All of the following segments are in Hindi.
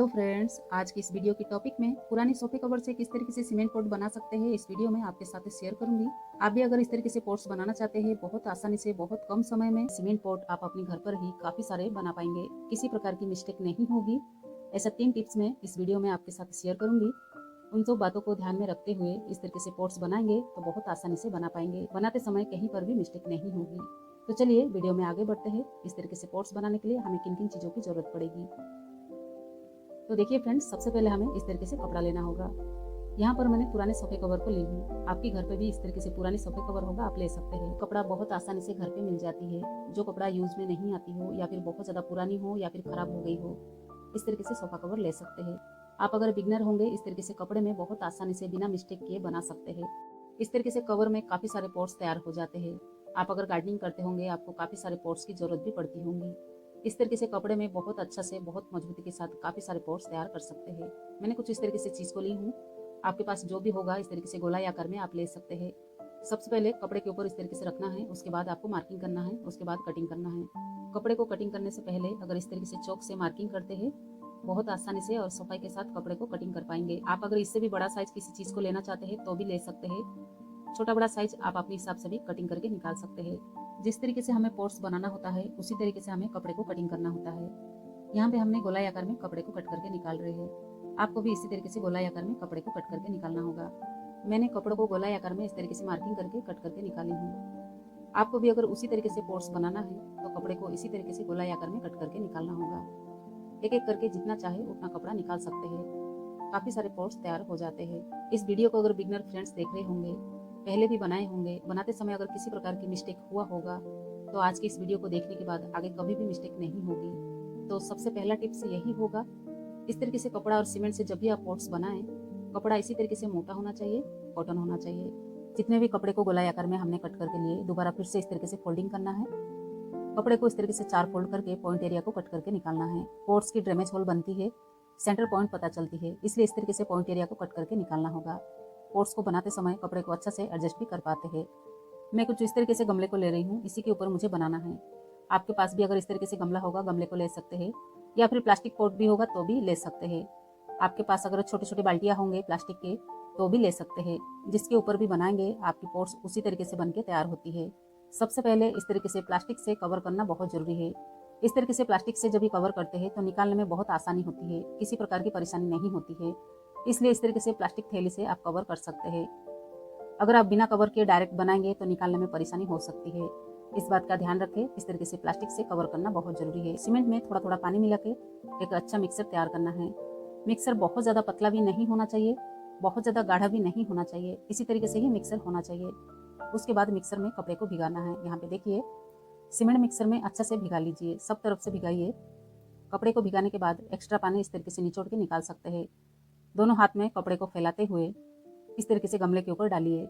हेलो फ्रेंड्स, आज की इस वीडियो की टॉपिक में पुराने सोफे कवर से किस तरीके से सीमेंट पॉट बना सकते हैं इस वीडियो में आपके साथ शेयर करूंगी। आप भी अगर इस तरीके से पॉट्स बनाना चाहते हैं बहुत आसानी से बहुत कम समय में सीमेंट पॉट आप अपने घर पर ही काफी सारे बना पाएंगे, किसी प्रकार की मिस्टेक नहीं होगी। ऐसा 3 टिप्स मैं इस वीडियो में आपके साथ शेयर करूंगी। उन 2 बातों को ध्यान में रखते हुए इस तरीके से पॉट्स बनाएंगे तो बहुत आसानी से बना पाएंगे, बनाते समय कहीं पर भी मिस्टेक नहीं होगी। तो चलिए वीडियो में आगे बढ़ते हैं। इस तरीके से पॉट्स बनाने के लिए हमें किन किन चीजों की जरूरत पड़ेगी। तो देखिए फ्रेंड्स, सबसे पहले हमें इस तरीके से कपड़ा लेना होगा। यहाँ पर मैंने पुराने सोफे कवर को ली हूँ। आपके घर पे भी इस तरीके से पुराने सोफे कवर होगा, आप ले सकते हैं। कपड़ा बहुत आसानी से घर पे मिल जाती है। जो कपड़ा यूज में नहीं आती हो या फिर बहुत ज्यादा पुरानी हो या फिर खराब हो गई हो, इस तरीके से सोफा कवर ले सकते हैं। आप अगर बिगनर होंगे इस तरीके से कपड़े में बहुत आसानी से बिना मिस्टेक किए बना सकते हैं। इस तरीके से कवर में काफी सारे पॉट्स तैयार हो जाते हैं। आप अगर गार्डनिंग करते होंगे आपको काफी सारे पॉट्स की जरूरत भी पड़ती होंगी। इस तरीके से कपड़े में बहुत अच्छा से बहुत मजबूती के साथ काफी सारे पॉट्स तैयार कर सकते हैं। मैंने कुछ इस तरीके से चीज को ली हूँ। आपके पास जो भी होगा इस तरीके से गोलाई आकार में आप ले सकते हैं। सबसे पहले कपड़े के ऊपर इस तरीके से रखना है, उसके बाद आपको मार्किंग करना है, उसके बाद कटिंग करना है। कपड़े को कटिंग करने से पहले अगर इस तरीके से चौक से मार्किंग करते हैं बहुत आसानी से और सफाई के साथ कपड़े को कटिंग कर पाएंगे। आप अगर इससे भी बड़ा साइज किसी चीज को लेना चाहते हैं तो भी ले सकते हैं। छोटा बड़ा साइज आप अपने हिसाब से भी कटिंग करके निकाल सकते हैं। जिस तरीके से हमें पॉट्स बनाना होता है उसी तरीके से हमें कपड़े को कटिंग करना होता है। यहाँ पे हमने गोलाई आकार में कपड़े को कट करके निकाल रहे हैं। आपको भी इसी तरीके से गोलाई आकार में कपड़े को कट करके निकालना होगा। मैंने कपड़ों को गोलाई आकार में इस तरीके से मार्किंग करके कट करके निकाली हूँ। आपको भी अगर उसी तरीके से पॉट्स बनाना है तो कपड़े को इसी तरीके से गोलाई आकार में कट करके निकालना होगा। एक एक करके जितना चाहे उतना कपड़ा निकाल सकते हैं। काफी सारे पॉट्स तैयार हो जाते हैं। इस वीडियो को अगर बिगनर फ्रेंड्स देख रहे होंगे, पहले भी बनाए होंगे, बनाते समय अगर किसी प्रकार की मिस्टेक हुआ होगा तो आज की इस वीडियो को देखने के बाद आगे कभी भी मिस्टेक नहीं होगी। तो सबसे पहला टिप्स यही होगा, इस तरीके से कपड़ा और सीमेंट से जब भी आप पॉट्स बनाएं, कपड़ा इसी तरीके से मोटा होना चाहिए, कॉटन होना चाहिए। जितने भी कपड़े को गोलाई आकार में हमने कट करके लिए, दोबारा फिर से इस तरीके से फोल्डिंग करना है। कपड़े को इस तरीके से 4 फोल्ड करके पॉइंट एरिया को कट करके निकालना है। पॉट्स की ड्रेमेज होल बनती है, सेंटर पॉइंट पता चलती है, इसलिए इस तरीके से पॉइंट एरिया को कट करके निकालना होगा। पॉट्स को बनाते समय कपड़े को अच्छा से एडजस्ट भी कर पाते हैं। मैं कुछ इस तरीके से गमले को ले रही हूँ, इसी के ऊपर मुझे बनाना है। आपके पास भी अगर इस तरीके से गमला होगा गमले को ले सकते हैं, या फिर प्लास्टिक पॉट भी होगा तो भी ले सकते हैं। आपके पास अगर छोटे छोटे बाल्टियाँ होंगे प्लास्टिक के तो भी ले सकते हैं। जिसके ऊपर भी बनाएंगे आपकी पॉट्स उसी तरीके से बन के तैयार होती है। सबसे पहले इस तरीके से प्लास्टिक से कवर करना बहुत जरूरी है। इस तरीके से प्लास्टिक से जब भी कवर करते हैं तो निकालने में बहुत आसानी होती है, किसी प्रकार की परेशानी नहीं होती है। इसलिए इस तरीके से प्लास्टिक थैली से आप कवर कर सकते हैं। अगर आप बिना कवर के डायरेक्ट बनाएंगे तो निकालने में परेशानी हो सकती है। इस बात का ध्यान रखें, इस तरीके से प्लास्टिक से कवर करना बहुत जरूरी है। सीमेंट में थोड़ा थोड़ा पानी मिला के एक अच्छा मिक्सर तैयार करना है। मिक्सर बहुत ज़्यादा पतला भी नहीं होना चाहिए, बहुत ज़्यादा गाढ़ा भी नहीं होना चाहिए, इसी तरीके से ही मिक्सर होना चाहिए। उसके बाद मिक्सर में कपड़े को भिगाना है। यहाँ पे देखिए, सीमेंट मिक्सर में अच्छा से भिगा लीजिए, सब तरफ से भिगाइए। कपड़े को भिगाने के बाद एक्स्ट्रा पानी इस तरीके से निचोड़ के निकाल सकते हैं। दोनों हाथ में कपड़े को फैलाते हुए इस तरीके से गमले के ऊपर डालिए।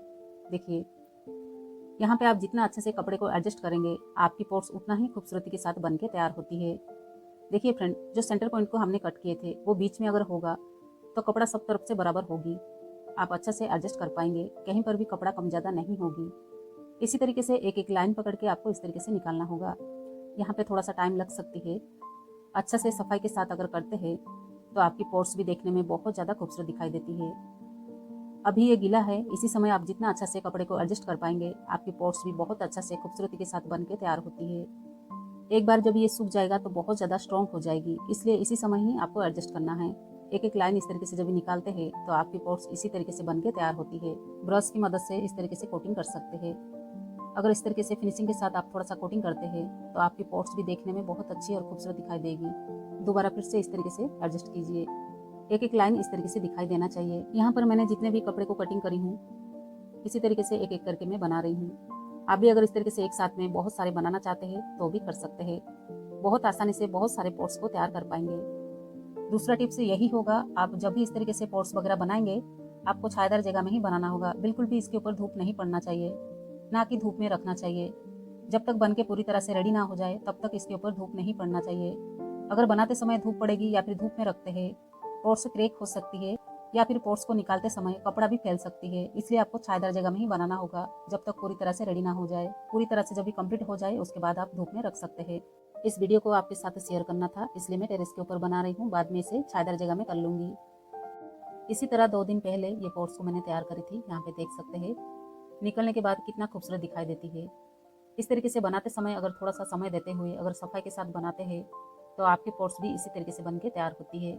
देखिए, यहाँ पे आप जितना अच्छे से कपड़े को एडजस्ट करेंगे आपकी पॉट्स उतना ही खूबसूरती के साथ बन के तैयार होती है। देखिए फ्रेंड, जो सेंटर पॉइंट को हमने कट किए थे वो बीच में अगर होगा तो कपड़ा सब तरफ से बराबर होगी, आप अच्छा से एडजस्ट कर पाएंगे, कहीं पर भी कपड़ा कम ज़्यादा नहीं होगी। इसी तरीके से एक एक लाइन पकड़ के आपको इस तरीके से निकालना होगा। यहाँ पे थोड़ा सा टाइम लग सकती है। अच्छा से सफाई के साथ अगर करते हैं तो आपकी पॉट्स भी देखने में बहुत ज़्यादा खूबसूरत दिखाई देती है। अभी ये गीला है, इसी समय आप जितना अच्छा से कपड़े को एडजस्ट कर पाएंगे आपकी पॉट्स भी बहुत अच्छा से खूबसूरती के साथ बन के तैयार होती है। एक बार जब ये सूख जाएगा तो बहुत ज़्यादा स्ट्रॉन्ग हो जाएगी, इसलिए इसी समय ही आपको एडजस्ट करना है। एक एक लाइन इस तरीके से जब निकालते हैं तो आपकी पॉट्स इसी तरीके से बन के तैयार होती है। ब्रश की मदद से इस तरीके से कोटिंग कर सकते हैं। अगर इस तरीके से फिनिशिंग के साथ आप थोड़ा सा कोटिंग करते हैं तो आपकी पॉट्स भी देखने में बहुत अच्छी और खूबसूरत दिखाई देगी। दोबारा फिर से इस तरीके से एडजस्ट कीजिए। एक एक लाइन इस तरीके से दिखाई देना चाहिए। यहाँ पर मैंने जितने भी कपड़े को कटिंग करी हूँ इसी तरीके से एक एक करके मैं बना रही हूँ। आप भी अगर इस तरीके से एक साथ में बहुत सारे बनाना चाहते हैं तो भी कर सकते हैं। बहुत आसानी से बहुत सारे पॉट्स को तैयार कर पाएंगे। दूसरा टिप्स यही होगा, आप जब भी इस तरीके से पॉट्स वगैरह बनाएंगे आपको छायादार जगह में ही बनाना होगा। बिल्कुल भी इसके ऊपर धूप नहीं पड़ना चाहिए, ना कि धूप में रखना चाहिए। जब तक बन के पूरी तरह से रेडी ना हो जाए तब तक इसके ऊपर धूप नहीं पड़ना चाहिए। अगर बनाते समय धूप पड़ेगी या फिर धूप में रखते हैं, पॉट्स क्रैक हो सकती है या फिर पॉट्स को निकालते समय कपड़ा भी फैल सकती है। इसलिए आपको छायादार जगह में ही बनाना होगा जब तक पूरी तरह से रेडी ना हो जाए। पूरी तरह से जब भी कंप्लीट हो जाए उसके बाद आप धूप में रख सकते हैं। इस वीडियो को आपके साथ शेयर करना था, इसलिए मैं टेरेस के ऊपर बना रही हूँ। बाद में इसे छायादार जगह में कर लूँगी। इसी तरह 2 दिन पहले ये पॉट्स को मैंने तैयार करी थी। यहाँ पे देख सकते हैं निकलने के बाद कितना खूबसूरत दिखाई देती है। इस तरीके से बनाते समय अगर थोड़ा सा समय देते हुए अगर सफाई के साथ बनाते हैं तो आपके पॉट्स भी इसी तरीके से बन के तैयार होती है।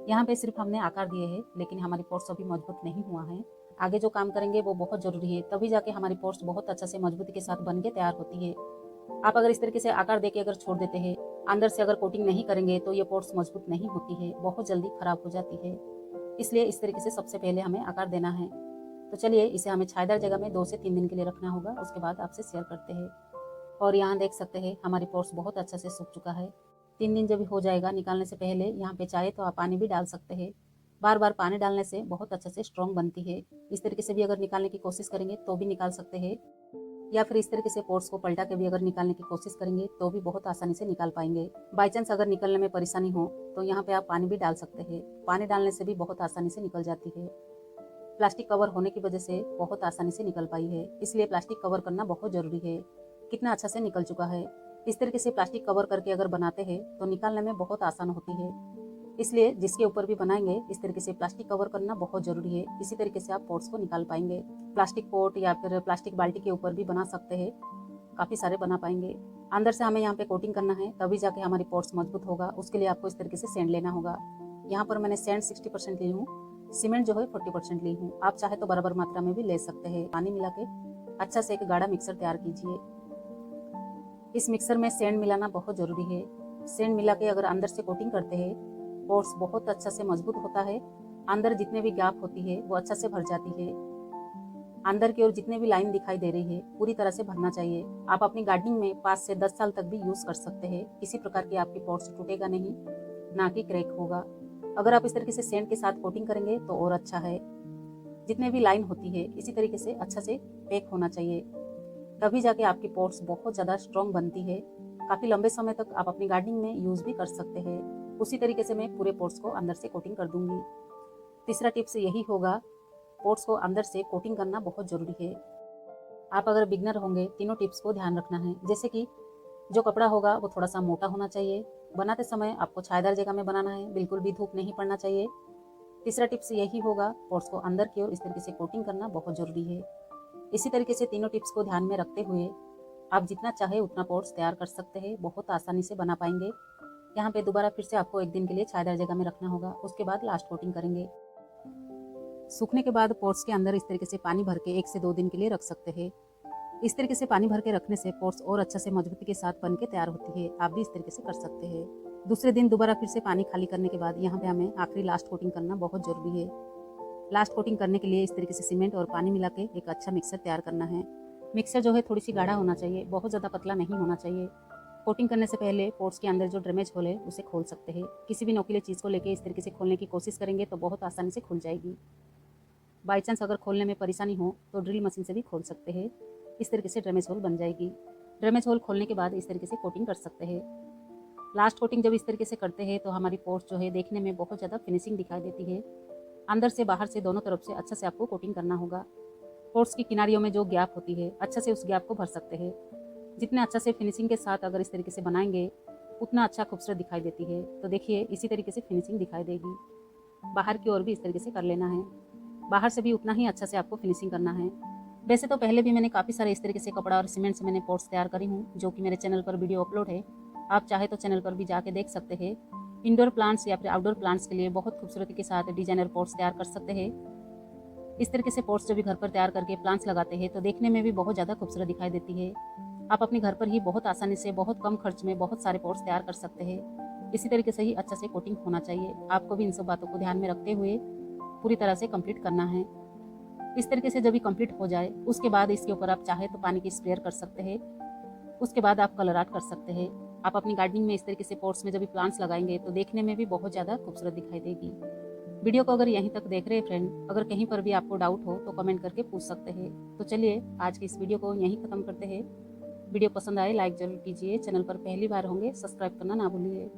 यहाँ पे सिर्फ हमने आकार दिए हैं, लेकिन हमारी पॉट्स अभी मजबूत नहीं हुआ है। आगे जो काम करेंगे वो बहुत ज़रूरी है, तभी जाके हमारी पॉट्स बहुत अच्छा से मजबूती के साथ बन के तैयार होती है। आप अगर इस तरीके से आकार देके अगर छोड़ देते हैं, अंदर से अगर कोटिंग नहीं करेंगे तो ये पॉट्स मजबूत नहीं होती है, बहुत जल्दी खराब हो जाती है। इसलिए इस तरीके से सबसे पहले हमें आकार देना है। तो चलिए इसे हमें छायादार जगह में 2 से 3 दिन के लिए रखना होगा, उसके बाद आपसे शेयर करते हैं। और यहाँ देख सकते हैं हमारी पॉट्स बहुत अच्छा से सूख चुका है। 3 दिन जब हो जाएगा निकालने से पहले यहाँ पे चाहे तो आप पानी भी डाल सकते हैं। बार बार पानी डालने से बहुत अच्छे से स्ट्रॉन्ग बनती है। इस तरीके से भी अगर निकालने की कोशिश करेंगे तो भी निकाल सकते हैं, या फिर इस तरीके से पॉट्स को पलटा के भी अगर निकालने की कोशिश करेंगे तो भी बहुत आसानी से निकाल पाएंगे। बाई चांस अगर निकलने में परेशानी हो तो यहाँ पे आप पानी भी डाल सकते हैं। पानी डालने से भी बहुत आसानी से निकल जाती है। प्लास्टिक कवर होने की वजह से बहुत आसानी से निकल पाई है, इसलिए प्लास्टिक कवर करना बहुत ज़रूरी है। कितना अच्छा से निकल चुका है। इस तरीके से प्लास्टिक कवर करके अगर बनाते हैं तो निकालने में बहुत आसान होती है, इसलिए जिसके ऊपर भी बनाएंगे इस तरीके से प्लास्टिक कवर करना बहुत ज़रूरी है। इसी तरीके से आप पॉट्स को निकाल पाएंगे। प्लास्टिक पॉट या फिर प्लास्टिक बाल्टी के ऊपर भी बना सकते हैं, काफ़ी सारे बना पाएंगे। अंदर से हमें यहाँ पे कोटिंग करना है, तभी जाके हमारी पॉट्स मजबूत होगा। उसके लिए आपको इस तरीके से सैंड लेना होगा। यहाँ पर मैंने सैंड 60% ली हूँ, सीमेंट जो है 40% ली हूँ। आप चाहे तो बराबर मात्रा में भी ले सकते हैं। पानी मिला के अच्छा से एक गाढ़ा मिक्सर तैयार कीजिए। इस मिक्सर में सैंड मिलाना बहुत ज़रूरी है। सैंड मिला के अगर अंदर से कोटिंग करते हैं, पॉट्स बहुत अच्छा से मजबूत होता है। अंदर जितने भी गैप होती है वो अच्छा से भर जाती है। अंदर की ओर जितने भी लाइन दिखाई दे रही है पूरी तरह से भरना चाहिए। आप अपनी गार्डनिंग में 5 से 10 साल तक भी यूज़ कर सकते हैं। किसी प्रकार की आपकी पॉट्स टूटेगा नहीं, ना कि क्रैक होगा। अगर आप इस तरीके से सैंड के साथ कोटिंग करेंगे तो और अच्छा है। जितने भी लाइन होती है इसी तरीके से अच्छा से पैक होना चाहिए, तभी जाके आपकी पॉट्स बहुत ज़्यादा स्ट्रॉन्ग बनती है। काफ़ी लंबे समय तक आप अपनी गार्डनिंग में यूज़ भी कर सकते हैं। उसी तरीके से मैं पूरे पॉट्स को अंदर से कोटिंग कर दूंगी। तीसरा टिप्स यही होगा, पॉट्स को अंदर से कोटिंग करना बहुत ज़रूरी है। आप अगर बिगनर होंगे तीनों टिप्स को ध्यान रखना है। जैसे कि जो कपड़ा होगा वो थोड़ा सा मोटा होना चाहिए। बनाते समय आपको छायादार जगह में बनाना है, बिल्कुल भी धूप नहीं पड़ना चाहिए। तीसरा टिप्स यही होगा, पॉट्स को अंदर की ओर इस तरीके से कोटिंग करना बहुत ज़रूरी है। इसी तरीके से तीनों टिप्स को ध्यान में रखते हुए आप जितना चाहे उतना पॉट्स तैयार कर सकते हैं, बहुत आसानी से बना पाएंगे। यहाँ पे दोबारा फिर से आपको 1 दिन के लिए छायादार जगह में रखना होगा, उसके बाद लास्ट कोटिंग करेंगे। सूखने के बाद पॉट्स के अंदर इस तरीके से पानी भर के 1 से 2 दिन के लिए रख सकते हैं। इस तरीके से पानी भर के रखने से पॉट्स और अच्छा से मजबूती के साथ बन के तैयार होती है। आप भी इस तरीके से कर सकते हैं। दूसरे दिन दोबारा फिर से पानी खाली करने के बाद यहाँ पे हमें आखिरी लास्ट कोटिंग करना बहुत ज़रूरी है। लास्ट कोटिंग करने के लिए इस तरीके से सीमेंट और पानी मिला के एक अच्छा मिक्सर तैयार करना है। मिक्सर जो है थोड़ी सी गाढ़ा होना चाहिए, बहुत ज़्यादा पतला नहीं होना चाहिए। कोटिंग करने से पहले पॉट्स के अंदर जो ड्रेमेज होल है उसे खोल सकते हैं। किसी भी नोकीले चीज़ को लेके इस तरीके से खोलने की कोशिश करेंगे तो बहुत आसानी से खुल जाएगी। बाई चांस अगर खोलने में परेशानी हो तो ड्रिल मशीन से भी खोल सकते हैं। इस तरीके से ड्रेमेज होल बन जाएगी। ड्रेमेज होल खोलने के बाद इस तरीके से कोटिंग कर सकते हैं। लास्ट कोटिंग जब इस तरीके से करते हैं तो हमारी पॉट्स जो है देखने में बहुत ज़्यादा फिनिशिंग दिखाई देती है। अंदर से बाहर से दोनों तरफ से अच्छा से आपको कोटिंग करना होगा। पॉट्स की किनारियों में जो गैप होती है अच्छा से उस गैप को भर सकते हैं। जितने अच्छा से फिनिशिंग के साथ अगर इस तरीके से बनाएंगे उतना अच्छा खूबसूरत दिखाई देती है। तो देखिए इसी तरीके से फिनिशिंग दिखाई देगी। बाहर की ओर भी इस तरीके से कर लेना है, बाहर से भी उतना ही अच्छा से आपको फिनिशिंग करना है। वैसे तो पहले भी मैंने काफ़ी सारे इस तरीके से कपड़ा और सीमेंट से मैंने पॉट्स तैयार करी हूँ, जो कि मेरे चैनल पर वीडियो अपलोड है। आप चाहे तो चैनल पर भी जाके देख सकते हैं। इंडोर प्लांट्स या फिर आउटडोर प्लांट्स के लिए बहुत खूबसूरती के साथ डिजाइनर पॉट्स तैयार कर सकते हैं। इस तरीके से पॉट्स जब भी घर पर तैयार करके प्लांट्स लगाते हैं तो देखने में भी बहुत ज़्यादा खूबसूरत दिखाई देती है। आप अपने घर पर ही बहुत आसानी से बहुत कम खर्च में बहुत सारे पॉट्स तैयार कर सकते हैं। इसी तरीके से ही अच्छा से कोटिंग होना चाहिए। आपको भी इन सब बातों को ध्यान में रखते हुए पूरी तरह से कंप्लीट करना है। इस तरीके से जब भी कंप्लीट हो जाए उसके बाद इसके ऊपर आप चाहे तो पानी की स्प्रेयर कर सकते हैं। उसके बाद आप कलर आर्ट कर सकते हैं। आप अपनी गार्डनिंग में इस तरीके से पॉट्स में जब भी प्लांट्स लगाएंगे तो देखने में भी बहुत ज़्यादा खूबसूरत दिखाई देगी। वीडियो को अगर यहीं तक देख रहे हैं फ्रेंड, अगर कहीं पर भी आपको डाउट हो तो कमेंट करके पूछ सकते हैं। तो चलिए आज की इस वीडियो को यहीं ख़त्म करते हैं। वीडियो पसंद आए लाइक ज़रूर कीजिए। चैनल पर पहली बार होंगे सब्सक्राइब करना ना भूलिए।